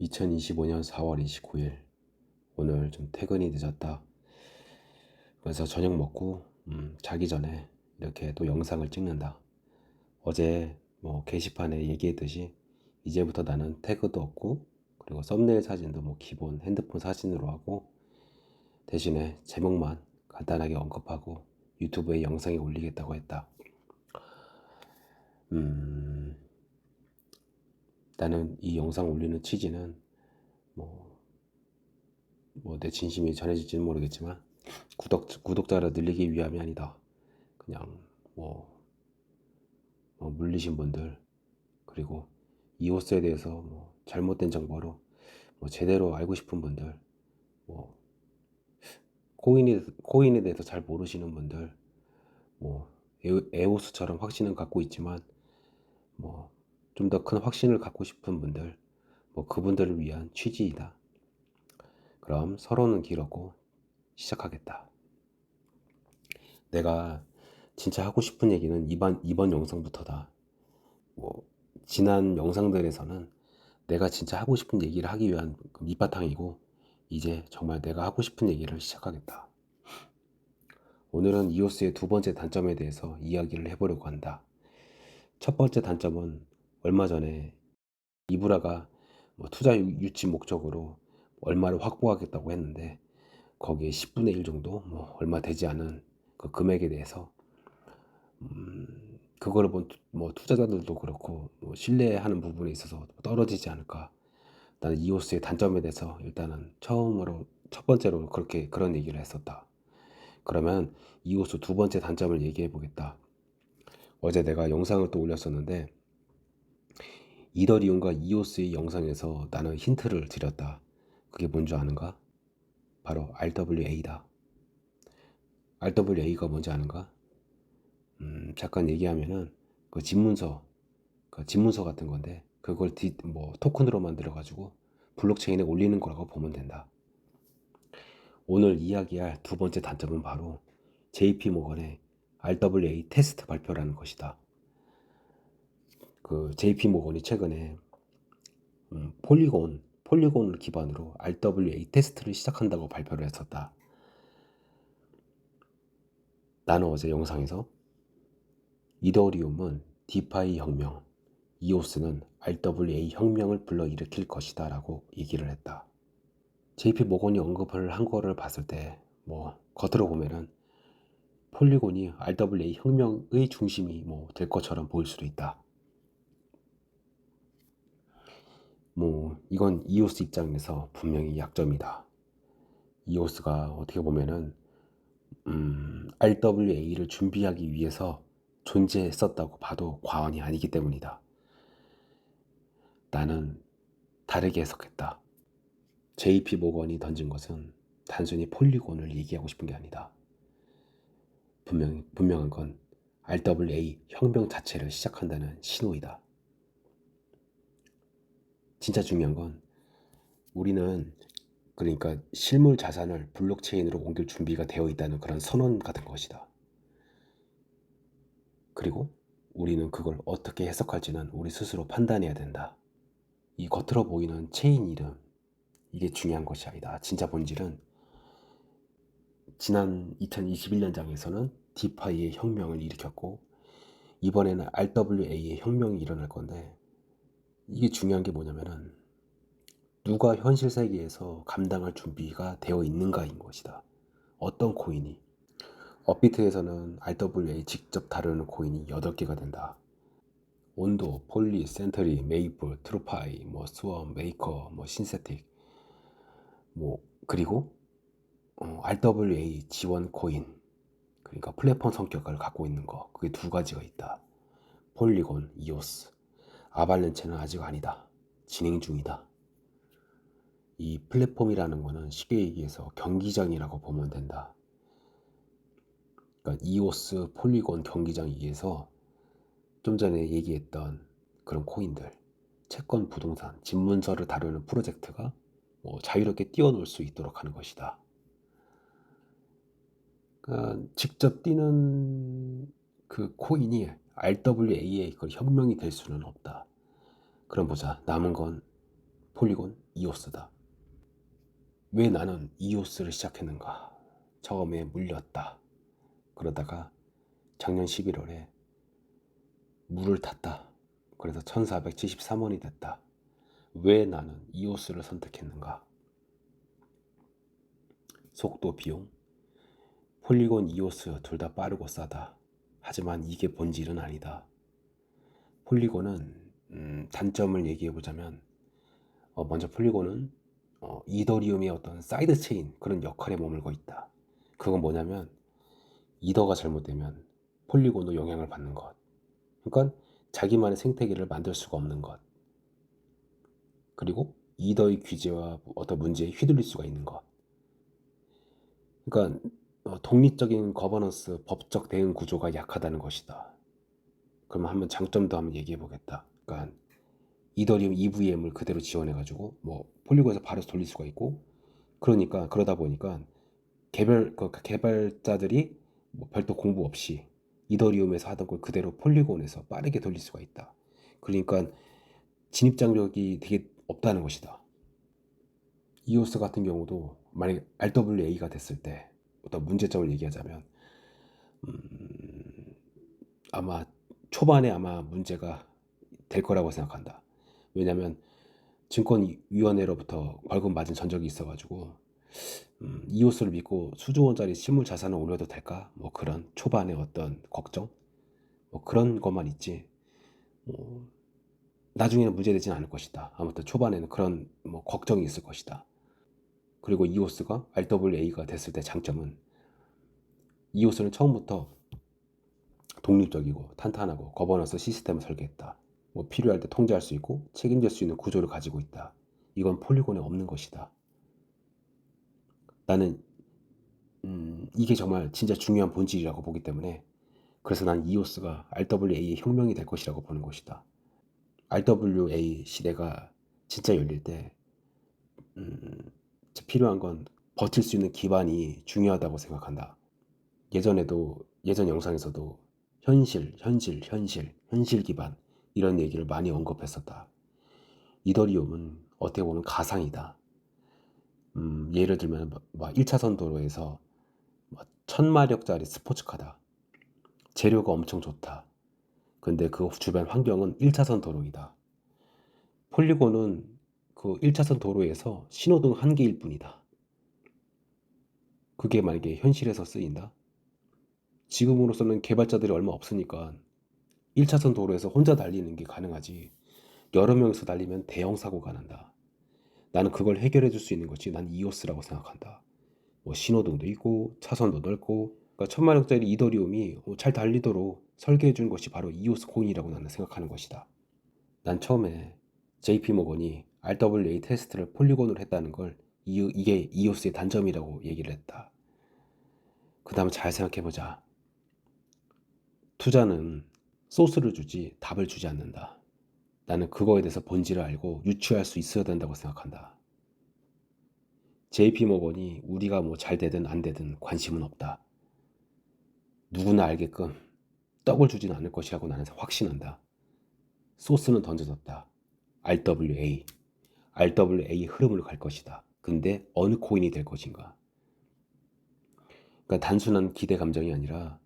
2025년 4월 29일 오늘 좀 퇴근이 늦었다. 그래서 저녁 먹고 자기 전에 이렇게 또 영상을 찍는다. 어제 게시판에 얘기했듯이 이제부터 나는 태그도 없고 그리고 썸네일 사진도 기본 핸드폰 사진으로 하고 대신에 제목만 간단하게 언급하고 유튜브에 영상에 올리겠다고 했다. 나는 이 영상 올리는 취지는 내 진심이 전해질지는 모르겠지만 구독자를 늘리기 위함이 아니다. 그냥 물리신 분들, 그리고 이호스에 대해서 잘못된 정보로 제대로 알고 싶은 분들, 뭐 코인에 대해서 잘 모르시는 분들, 에오스처럼 확신을 갖고 있지만 좀 더 큰 확신을 갖고 싶은 분들, 그분들을 위한 취지이다. 그럼 서로는 길었고 시작하겠다. 내가 진짜 하고 싶은 얘기는 이번 영상부터다. 지난 영상들에서는 내가 진짜 하고 싶은 얘기를 하기 위한 밑바탕이고, 이제 정말 내가 하고 싶은 얘기를 시작하겠다. 오늘은 이오스의 두 번째 단점에 대해서 이야기를 해보려고 한다. 첫 번째 단점은 얼마 전에 이브라가 투자 유치 목적으로 얼마를 확보하겠다고 했는데, 거기에 10분의 1 정도 얼마 되지 않은 그 금액에 대해서 그거를 본 투자자들도 그렇고 신뢰하는 부분에 있어서 떨어지지 않을까. 나는 이오스의 단점에 대해서 일단은 첫 번째로 그런 얘기를 했었다. 그러면 이오스 두 번째 단점을 얘기해 보겠다. 어제 내가 영상을 또 올렸었는데 이더리움과 이오스의 영상에서 나는 힌트를 드렸다. 그게 뭔지 아는가? 바로 RWA다. RWA가 뭔지 아는가? 잠깐 얘기하면은 그 집문서 같은 건데, 그걸 토큰으로 만들어 가지고 블록체인에 올리는 거라고 보면 된다. 오늘 이야기할 두 번째 단점은 바로 JP 모건의 RWA 테스트 발표라는 것이다. 그 JP 모건이 최근에 폴리곤을 기반으로 RWA 테스트를 시작한다고 발표를 했었다. 나는 어제 영상에서 이더리움은 디파이 혁명, 이오스는 RWA 혁명을 불러일으킬 것이다 라고 얘기를 했다. JP 모건이 언급을 한 거를 봤을 때 겉으로 보면은 폴리곤이 RWA 혁명의 중심이 될 것처럼 보일 수도 있다. 이건 이오스 입장에서 분명히 약점이다. 이오스가 어떻게 보면은 RWA를 준비하기 위해서 존재했었다고 봐도 과언이 아니기 때문이다. 나는 다르게 해석했다. JP 모건이 던진 것은 단순히 폴리곤을 얘기하고 싶은 게 아니다. 분명한 건 RWA 혁명 자체를 시작한다는 신호이다. 진짜 중요한 건 우리는 그러니까 실물 자산을 블록체인으로 옮길 준비가 되어 있다는 그런 선언 같은 것이다. 그리고 우리는 그걸 어떻게 해석할지는 우리 스스로 판단해야 된다. 이 겉으로 보이는 체인 이름, 이게 중요한 것이 아니다. 진짜 본질은 지난 2021년장에서는 디파이의 혁명을 일으켰고 이번에는 RWA의 혁명이 일어날 건데, 이게 중요한 게 뭐냐면은 누가 현실 세계에서 감당할 준비가 되어 있는가인 것이다. 어떤 코인이. 업비트에서는 RWA 직접 다루는 코인이 8개가 된다. 온도, 폴리, 센터리, 메이플, 트루파이, 스웜, 메이커, 신세틱, 그리고 RWA 지원 코인, 그러니까 플랫폼 성격을 갖고 있는 거, 그게 두 가지가 있다. 폴리곤, 이오스. 아발렌체는 아직 아니다. 진행 중이다. 이 플랫폼이라는 거는 쉽게 얘기해서 경기장이라고 보면 된다. 그러니까 이오스, 폴리곤 경기장 위에서 좀 전에 얘기했던 그런 코인들, 채권, 부동산, 집문서를 다루는 프로젝트가 자유롭게 뛰어놀 수 있도록 하는 것이다. 그러니까 직접 뛰는 그 코인이 RWA의 그 혁명이 될 수는 없다. 그럼 보자. 남은 건 폴리곤, 이오스다. 왜 나는 이오스를 시작했는가? 처음에 물렸다. 그러다가 작년 11월에 물을 탔다. 그래서 1473원이 됐다. 왜 나는 이오스를 선택했는가? 속도, 비용, 폴리곤, 이오스 둘 다 빠르고 싸다. 하지만 이게 본질은 아니다. 폴리곤은 단점을 얘기해보자면 먼저 폴리곤은 이더리움의 어떤 사이드 체인 그런 역할에 머물고 있다. 그건 뭐냐면 이더가 잘못되면 폴리곤도 영향을 받는 것. 그러니까 자기만의 생태계를 만들 수가 없는 것. 그리고 이더의 규제와 어떤 문제에 휘둘릴 수가 있는 것. 그러니까 독립적인 거버넌스, 법적 대응 구조가 약하다는 것이다. 그러면 한번 장점도 한번 얘기해 보겠다. 그러니까 이더리움 EVM을 그대로 지원해가지고 뭐 폴리곤에서 바로 돌릴 수가 있고, 그러니까 그러다 보니까 개발자들이 뭐 별도 공부 없이 이더리움에서 하던 걸 그대로 폴리곤에서 빠르게 돌릴 수가 있다. 그러니까 진입 장벽이 되게 없다는 것이다. 이오스 같은 경우도 만약에 RWA가 됐을 때 어떤 문제점을 얘기하자면 아마 초반에 아마 문제가 될 거라고 생각한다. 왜냐하면 증권위원회로부터 벌금 맞은 전적이 있어가지고 이오스를 믿고 수조 원짜리 실물 자산을 올려도 될까? 뭐 그런 초반에 어떤 걱정? 뭐 그런 것만 있지. 뭐 나중에는 문제되지는 않을 것이다. 아무튼 초반에는 그런 뭐 걱정이 있을 것이다. 그리고 이오스가 RWA가 됐을 때 장점은 이오스는 처음부터 독립적이고 탄탄하고 거버넌스 시스템을 설계했다. 뭐 필요할 때 통제할 수 있고 책임질 수 있는 구조를 가지고 있다. 이건 폴리곤에 없는 것이다. 나는 이게 정말 진짜 중요한 본질이라고 보기 때문에 그래서 난 이오스가 RWA의 혁명이 될 것이라고 보는 것이다. RWA 시대가 진짜 열릴 때 필요한 건 버틸 수 있는 기반이 중요하다고 생각한다. 예전 영상에서도 현실 기반 이런 얘기를 많이 언급했었다. 이더리움은 어떻게 보면 가상이다. 예를 들면 1차선 도로에서 1000마력짜리 스포츠카다. 재료가 엄청 좋다. 근데 그 주변 환경은 1차선 도로이다. 폴리곤은 그 1차선 도로에서 신호등 한 개일 뿐이다. 그게 만약에 현실에서 쓰인다? 지금으로서는 개발자들이 얼마 없으니까 1차선 도로에서 혼자 달리는 게 가능하지. 여러 명이서 달리면 대형 사고가 난다. 나는 그걸 해결해 줄 수 있는 것이 난 이오스라고 생각한다. 뭐 신호등도 있고 차선도 넓고, 그러니까 1000마력짜리 이더리움이 잘 달리도록 설계해 준 것이 바로 이오스 코인이라고 나는 생각하는 것이다. 난 처음에 JP 모건이 RWA 테스트를 폴리곤으로 했다는 걸 이게 이오스의 단점이라고 얘기를 했다. 그 다음에 잘 생각해보자. 투자는 소스를 주지 답을 주지 않는다. 나는 그거에 대해서 본질을 알고 유추할 수 있어야 된다고 생각한다. JP 모건이 우리가 뭐 잘 되든 안 되든 관심은 없다. 누구나 알게끔 떡을 주지는 않을 것이라고 나는 확신한다. 소스는 던져졌다. RWA. RWA 흐름으로 갈 것이다. 근데 어느 코인이 될 것인가? 그러니까 단순한 기대 감정이 아니라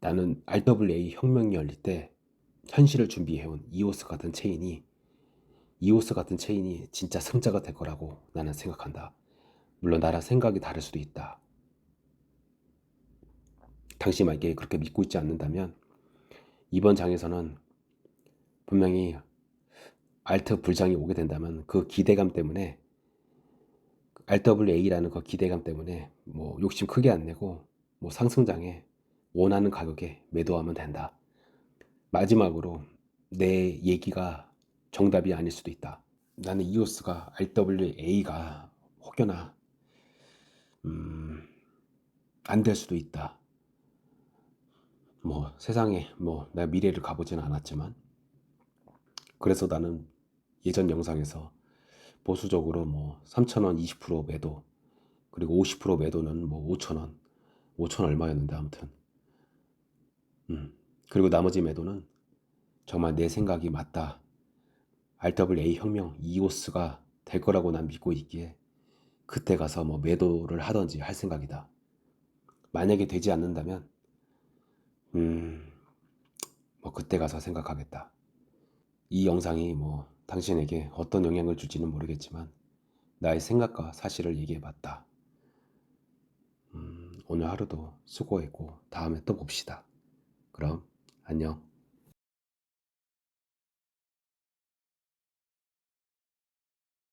나는 RWA 혁명이 열릴 때 현실을 준비해온 이오스 같은 체인이 진짜 승자가 될 거라고 나는 생각한다. 물론 나랑 생각이 다를 수도 있다. 당신이 만약에 그렇게 믿고 있지 않는다면 이번 장에서는 분명히 알트 불장이 오게 된다면 그 기대감 때문에 RWA라는 그 기대감 때문에 뭐 욕심 크게 안 내고 뭐 상승장에 원하는 가격에 매도하면 된다. 마지막으로 내 얘기가 정답이 아닐 수도 있다. 나는 이오스가 RWA가 혹여나 안 될 수도 있다. 뭐 세상에 뭐 내가 미래를 가보지는 않았지만 그래서 나는 예전 영상에서 보수적으로 뭐 3,000원 20% 매도, 그리고 50% 매도는 뭐 5,000원 5,000 얼마였는데 아무튼 그리고 나머지 매도는 정말 내 생각이 맞다, RWA 혁명 이오스가 될 거라고 난 믿고 있기에 그때 가서 뭐 매도를 하든지 할 생각이다. 만약에 되지 않는다면 뭐 그때 가서 생각하겠다. 이 영상이 뭐 당신에게 어떤 영향을 줄지는 모르겠지만 나의 생각과 사실을 얘기해봤다. 오늘 하루도 수고했고 다음에 또 봅시다. 그럼 안녕.